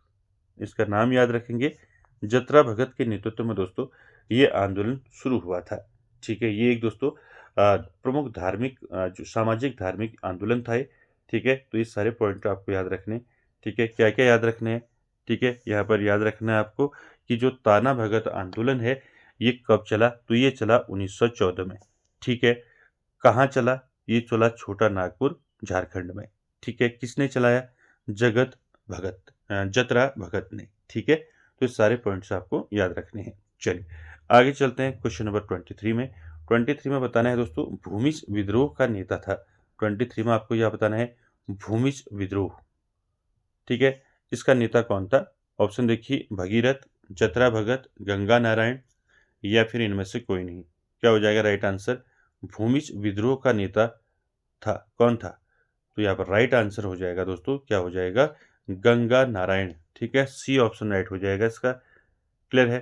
इसका नाम याद रखेंगे। जतरा भगत के नेतृत्व में दोस्तों ये आंदोलन शुरू हुआ था, ठीक है। ये एक दोस्तों प्रमुख धार्मिक जो सामाजिक धार्मिक आंदोलन था ये, ठीक है। तो ये सारे पॉइंट आपको याद रखने, ठीक है। क्या क्या याद रखने हैं, ठीक है, यहाँ पर याद रखना है आपको कि जो ताना भगत आंदोलन है ये कब चला? तो ये चला 1914 में, ठीक है। कहाँ चला? ये चला छोटा नागपुर झारखंड में, ठीक है। किसने चलाया? जतरा भगत ने, ठीक है। तो ये सारे पॉइंट्स आपको याद रखने हैं। चलिए आगे चलते हैं क्वेश्चन नंबर 23 में। 23 में बताना है दोस्तों भूमिज विद्रोह का नेता था। 23 में आपको यह बताना है भूमिज विद्रोह, ठीक है, इसका नेता कौन था? ऑप्शन देखिए भगीरथ, जतरा भगत, गंगा नारायण या फिर इनमें से कोई नहीं। क्या हो जाएगा राइट आंसर? भूमिज विद्रोह का नेता था, कौन था? तो यहाँ पर राइट आंसर हो जाएगा दोस्तों, क्या हो जाएगा? गंगा नारायण, ठीक है, सी ऑप्शन राइट हो जाएगा इसका, क्लियर है।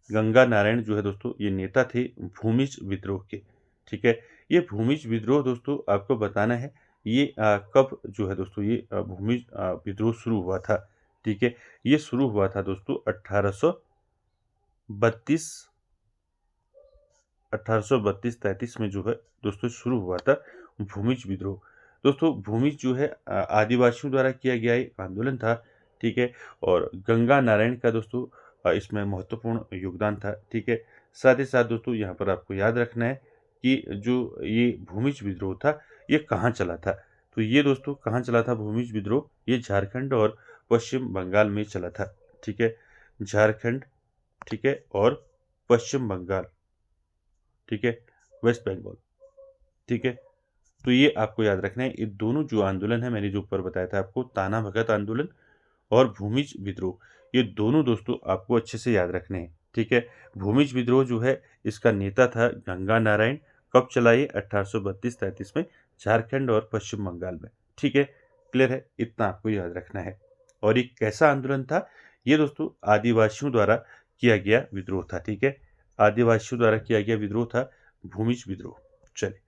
गंगा नारायण जो है दोस्तों ये नेता थे भूमिज विद्रोह के, ठीक है। ये भूमिज विद्रोह दोस्तों आपको बताना है, ये कब जो है दोस्तों ये भूमिज विद्रोह शुरू हुआ था। ठीक है, ये शुरू हुआ था दोस्तों 1832 1832-33 में जो है दोस्तों शुरू हुआ था भूमिज विद्रोह। दोस्तों भूमिज जो है आदिवासियों द्वारा किया गया एक आंदोलन था। ठीक है, और गंगा नारायण का दोस्तों इसमें महत्वपूर्ण योगदान था। ठीक है, साथ ही साथ दोस्तों यहाँ पर आपको याद रखना है कि जो ये भूमिज विद्रोह था ये कहाँ चला था। तो ये दोस्तों कहाँ चला था भूमिज विद्रोह, ये झारखंड और पश्चिम बंगाल में चला था। ठीक है, झारखंड, ठीक है, और पश्चिम बंगाल, ठीक है, वेस्ट बंगाल। ठीक है, तो ये आपको याद रखना है। ये दोनों जो आंदोलन है मैंने जो ऊपर बताया था आपको, ताना भगत आंदोलन और भूमिज विद्रोह, ये दोनों दोस्तों आपको अच्छे से याद रखने हैं। ठीक है, भूमिज विद्रोह जो है इसका नेता था गंगा नारायण। कब चला ये? 1832-33 में झारखंड और पश्चिम बंगाल में। ठीक है, क्लियर है, इतना आपको याद रखना है। और ये कैसा आंदोलन था? ये दोस्तों आदिवासियों द्वारा किया गया विद्रोह था। ठीक है, आदिवासियों द्वारा किया गया विद्रोह था भूमिज विद्रोह। चलिए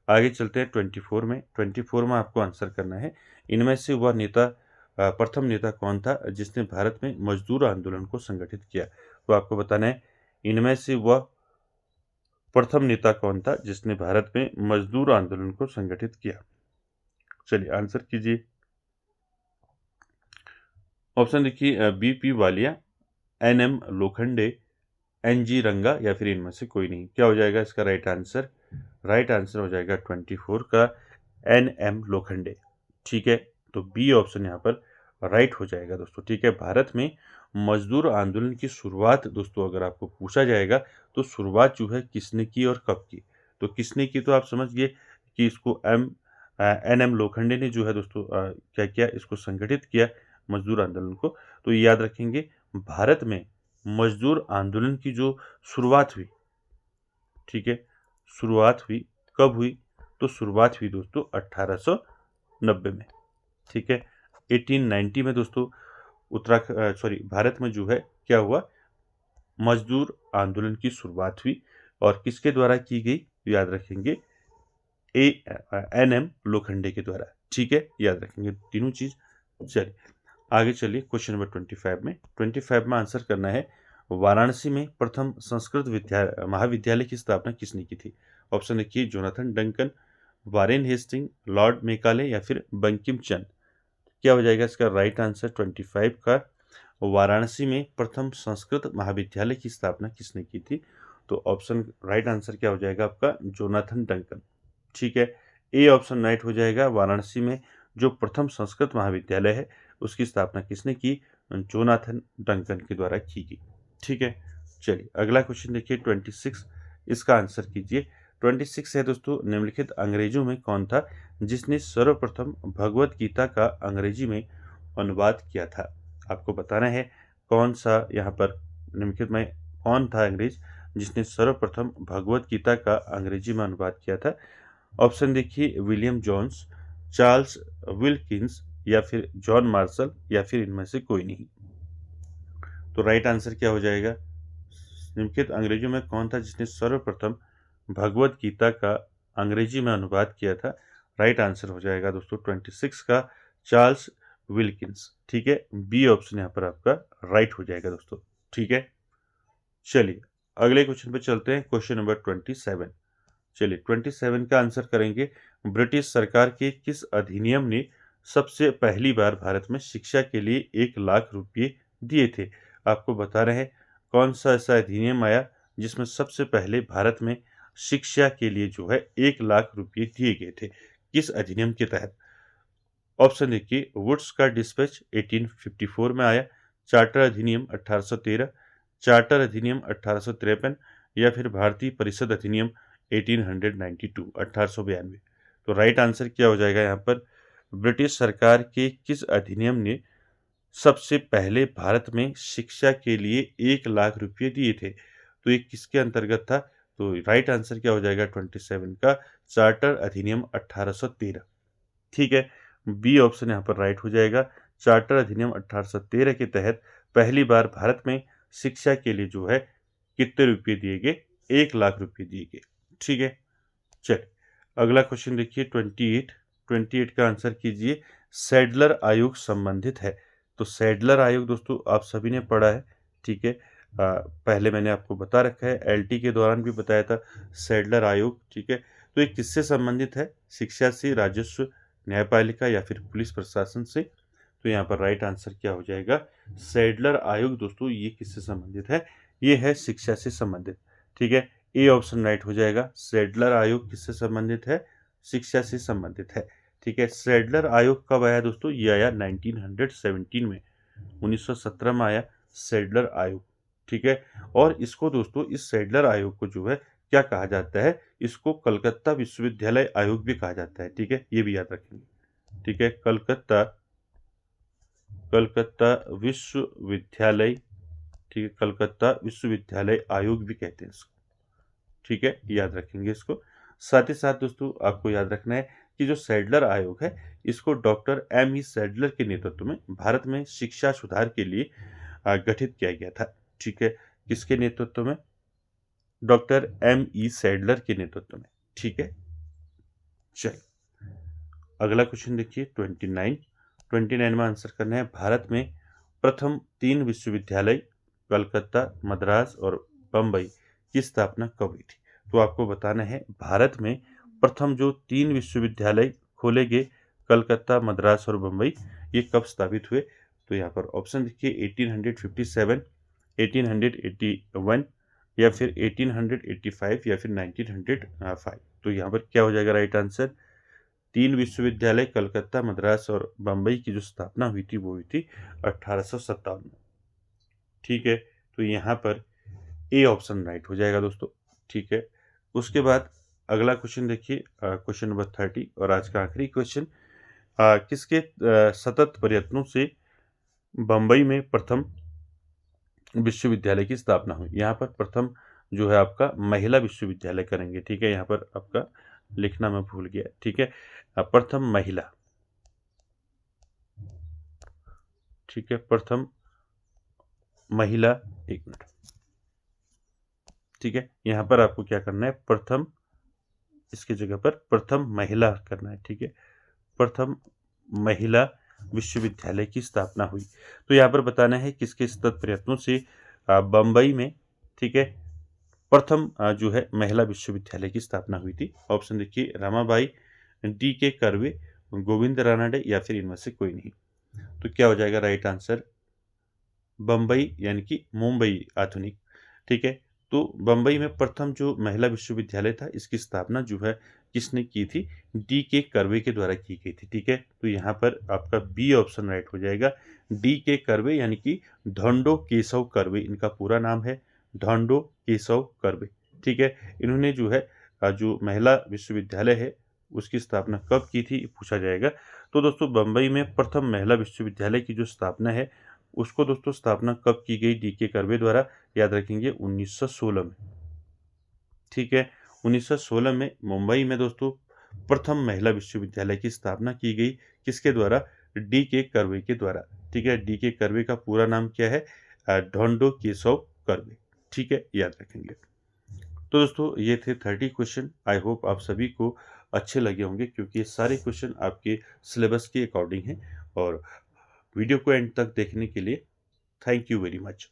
आगे चलते हैं 24 में। 24 में आपको आंसर करना है, इनमें से वह नेता प्रथम नेता कौन था जिसने भारत में मजदूर आंदोलन को संगठित किया? तो आपको बताना है इनमें से वह प्रथम नेता कौन था जिसने भारत में मजदूर आंदोलन को संगठित किया। चलिए आंसर कीजिए। ऑप्शन देखिए, BP Walia, NM Lokhande, NG Ranga, या फिर इनमें से कोई नहीं। क्या हो जाएगा इसका राइट आंसर? राइट आंसर हो जाएगा 24 का एनएम लोखंडे। ठीक है, तो बी ऑप्शन यहाँ पर राइट हो जाएगा दोस्तों। ठीक है, भारत में मजदूर आंदोलन की शुरुआत दोस्तों अगर आपको पूछा जाएगा तो शुरुआत जो है किसने की और कब की? तो किसने की तो आप समझ गए कि इसको एनएम लोखंडे ने जो है दोस्तों क्या किया, इसको संगठित किया मजदूर आंदोलन को। तो याद रखेंगे भारत में मजदूर आंदोलन की जो शुरुआत हुई, ठीक है, शुरुआत हुई कब हुई? तो शुरुआत हुई दोस्तों 1890 में। ठीक है, 1890 में दोस्तों भारत में जो है क्या हुआ, मजदूर आंदोलन की शुरुआत हुई और किसके द्वारा की गई? याद रखेंगे एनएम लोखंडे के द्वारा। ठीक है, याद रखेंगे तीनों चीज। चलिए आगे चलिए क्वेश्चन नंबर 25 में। 25 में आंसर करना है, वाराणसी में प्रथम संस्कृत महाविद्यालय की स्थापना किसने की थी? ऑप्शन देखिए, Jonathan Duncan, Warren Hasting, Lord Macaulay, या फिर बंकिम चंद। क्या हो जाएगा इसका राइट आंसर 25 का? वाराणसी में प्रथम संस्कृत महाविद्यालय की स्थापना किसने की थी? तो ऑप्शन राइट आंसर क्या हो जाएगा आपका? Jonathan Duncan. ठीक है, ए ऑप्शन राइट हो जाएगा। वाराणसी में जो प्रथम संस्कृत महाविद्यालय है उसकी स्थापना किसने की? जोनाथन डंकन के द्वारा की गई। ठीक है, चलिए अगला क्वेश्चन देखिए 26, इसका आंसर कीजिए। 26 है दोस्तों, निम्नलिखित अंग्रेजों में कौन था जिसने सर्वप्रथम भगवत गीता का अंग्रेजी में अनुवाद किया था? आपको बताना है कौन सा यहाँ पर निम्नलिखित में कौन था अंग्रेज जिसने सर्वप्रथम भगवत गीता का अंग्रेजी में अनुवाद किया था। ऑप्शन देखिए, विलियम जोन्स, चार्ल्स विल्किंस, या फिर जॉन मार्शल, या फिर इनमें से कोई नहीं। तो राइट आंसर क्या हो जाएगा? निम्नलिखित अंग्रेजों में कौन था जिसने सर्वप्रथम भगवत गीता का अंग्रेजी में अनुवाद किया था? राइट आंसर हो जाएगा दोस्तों 26 का चार्ल्स विल्किंस। ठीक है, बी ऑप्शन यहाँ पर आपका राइट हो जाएगा दोस्तों। ठीक है, चलिए अगले क्वेश्चन पे चलते हैं, क्वेश्चन नंबर 27। चलिए 27 का आंसर करेंगे, ब्रिटिश सरकार के किस अधिनियम ने सबसे पहली बार भारत में शिक्षा के लिए 1 लाख रुपये दिए थे? आपको बता रहे हैं कौन सा ऐसा अधिनियम आया जिसमें सबसे पहले भारत में शिक्षा के लिए जो है 1 लाख रुपये दिए गए थे, किस अधिनियम के तहत? ऑप्शन देखिए, वुड्स का डिस्पैच 1854 में आया, चार्टर अधिनियम 1813, चार्टर अधिनियम 1853, या फिर भारतीय परिषद अधिनियम 1892 1892। तो राइट आंसर क्या हो जाएगा यहाँ पर? ब्रिटिश सरकार के किस अधिनियम ने सबसे पहले भारत में शिक्षा के लिए 1 लाख रुपये दिए थे? तो ये किसके अंतर्गत था? तो राइट आंसर क्या हो जाएगा 27 का? चार्टर अधिनियम 1813। ठीक है, बी ऑप्शन यहाँ पर राइट हो जाएगा। चार्टर अधिनियम 1813 के तहत पहली बार भारत में शिक्षा के लिए जो है कितने रुपये दिए गए? 1 लाख रुपये दिए गए। ठीक है, चलिए अगला क्वेश्चन देखिए 28 का आंसर कीजिए। सैडलर आयोग संबंधित है। तो सैडलर आयोग दोस्तों आप सभी ने पढ़ा है, ठीक है। पहले मैंने आपको बता रखा है, एलटी के दौरान भी बताया था सैडलर आयोग, ठीक है। तो ये किससे संबंधित है? शिक्षा से, राजस्व, न्यायपालिका या फिर पुलिस प्रशासन से? तो यहाँ पर राइट आंसर क्या हो जाएगा? सैडलर आयोग दोस्तों ये किससे संबंधित है? ये है शिक्षा से संबंधित, ठीक है। ए ऑप्शन राइट हो जाएगा। सैडलर आयोग किससे संबंधित है? शिक्षा से संबंधित है, ठीक है। सैडलर आयोग कब आया दोस्तों? ये आया 1917 में, 1917 में आया सैडलर आयोग, ठीक है। और इसको दोस्तों, इस सैडलर आयोग को जो है क्या कहा जाता है? इसको कलकत्ता विश्वविद्यालय आयोग भी कहा जाता है, ठीक है। ये भी याद रखेंगे, ठीक है। कलकत्ता विश्वविद्यालय, ठीक है। कलकत्ता विश्वविद्यालय आयोग भी कहते हैं इसको, ठीक है। याद रखेंगे इसको। साथ ही साथ दोस्तों आपको याद रखना है कि जो सैडलर आयोग है, इसको डॉक्टर एम ई सैडलर के नेतृत्व में भारत में शिक्षा सुधार के लिए गठित किया गया था, ठीक है। किसके नेतृत्व में? डॉक्टर एम ई सैडलर के नेतृत्व में, ठीक है। चलिए अगला क्वेश्चन देखिए 29 में आंसर करना है। भारत में प्रथम 3 विश्वविद्यालय कलकत्ता, मद्रास और बम्बई की स्थापना कब हुई थी? तो आपको बताना है भारत में प्रथम जो 3 विश्वविद्यालय खोले गए, कलकत्ता, मद्रास और बम्बई, ये कब स्थापित हुए? तो यहाँ पर ऑप्शन देखिए 1857, 1881 या फिर 1885 या फिर 1905। तो यहाँ पर क्या हो जाएगा राइट आंसर? 3 विश्वविद्यालय कलकत्ता, मद्रास और बम्बई की जो स्थापना हुई थी वो हुई थी 1857 में, ठीक है। तो यहाँ पर ए ऑप्शन राइट हो जाएगा दोस्तों, ठीक है। उसके बाद अगला क्वेश्चन देखिए, क्वेश्चन नंबर 30 और आज का आखिरी क्वेश्चन। किसके सतत प्रयत्नों से बम्बई में प्रथम विश्वविद्यालय की स्थापना हुई? यहाँ पर प्रथम जो है आपका महिला विश्वविद्यालय करेंगे, ठीक है। यहाँ पर आपका लिखना मैं भूल गया, ठीक है। प्रथम महिला, ठीक है। प्रथम महिला, एक मिनट, ठीक है। यहाँ पर आपको क्या करना है? प्रथम, इसकी जगह पर प्रथम महिला करना है, ठीक है। प्रथम महिला विश्वविद्यालय की स्थापना हुई। तो यहाँ पर बताना है किसके सतत प्रयत्नों से बम्बई में, ठीक है, प्रथम जो है महिला विश्वविद्यालय की स्थापना हुई थी। ऑप्शन देखिए रमाबाई, डी के कर्वे, गोविंद रानडे या फिर इनमें से कोई नहीं। तो क्या हो जाएगा राइट आंसर? बम्बई यानी कि मुंबई आधुनिक, ठीक है। तो बम्बई में प्रथम जो महिला विश्वविद्यालय था, इसकी स्थापना जो है किसने की थी? डी के कर्वे के द्वारा की गई थी, ठीक है। तो यहाँ पर आपका बी ऑप्शन राइट हो जाएगा। डी के कर्वे यानी कि ढोंडो केशव कर्वे इनका पूरा नाम है, ढोंडो केशव कर्वे, ठीक है। इन्होंने जो है जो महिला विश्वविद्यालय है उसकी स्थापना कब की थी पूछा जाएगा। तो दोस्तों बम्बई में प्रथम महिला विश्वविद्यालय की जो स्थापना है उसको दोस्तों स्थापना कब की गई? डी के कर्वे द्वारा, याद रखेंगे 1916 में, ठीक है। 1916 में मुंबई में दोस्तों प्रथम महिला विश्वविद्यालय की स्थापना की गई, किसके द्वारा? डी के कर्वे के द्वारा, ठीक है। डी के कर्वे का पूरा नाम क्या है? ढोंडो केशव कर्वे, ठीक है, याद रखेंगे। तो दोस्तों ये थे 30 क्वेश्चन। आई होप आप सभी को अच्छे लगे होंगे क्योंकि ये सारे क्वेश्चन आपके सिलेबस के अकॉर्डिंग हैं। और वीडियो को एंड तक देखने के लिए थैंक यू वेरी मच।